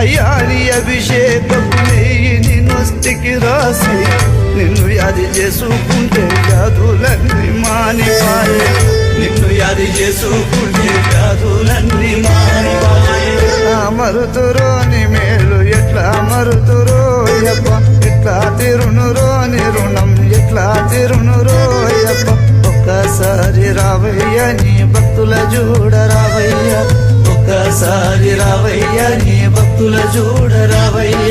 అయ్యాని అభిషేకపు నెయ్యిని నొస్తికి రాసి నిన్ను యాది చేసుకుంటే వ్యాధులన్నీ మానిపాయే నిన్ను యాది చేసుకుంటే వ్యాధులన్నీ మానిపాయే మరుతురోని మేలు ఎట్లా మరుతురో యప్ప ఎట్లా తిరునురోని రుణం ఎట్లా తిరునురోయప్ప ఒక్కసారి రావయ్య నీ భక్తుల చూడ రావయ్య ఒక్కసారి రావయ్య నీ భక్తుల చూడ రావయ్య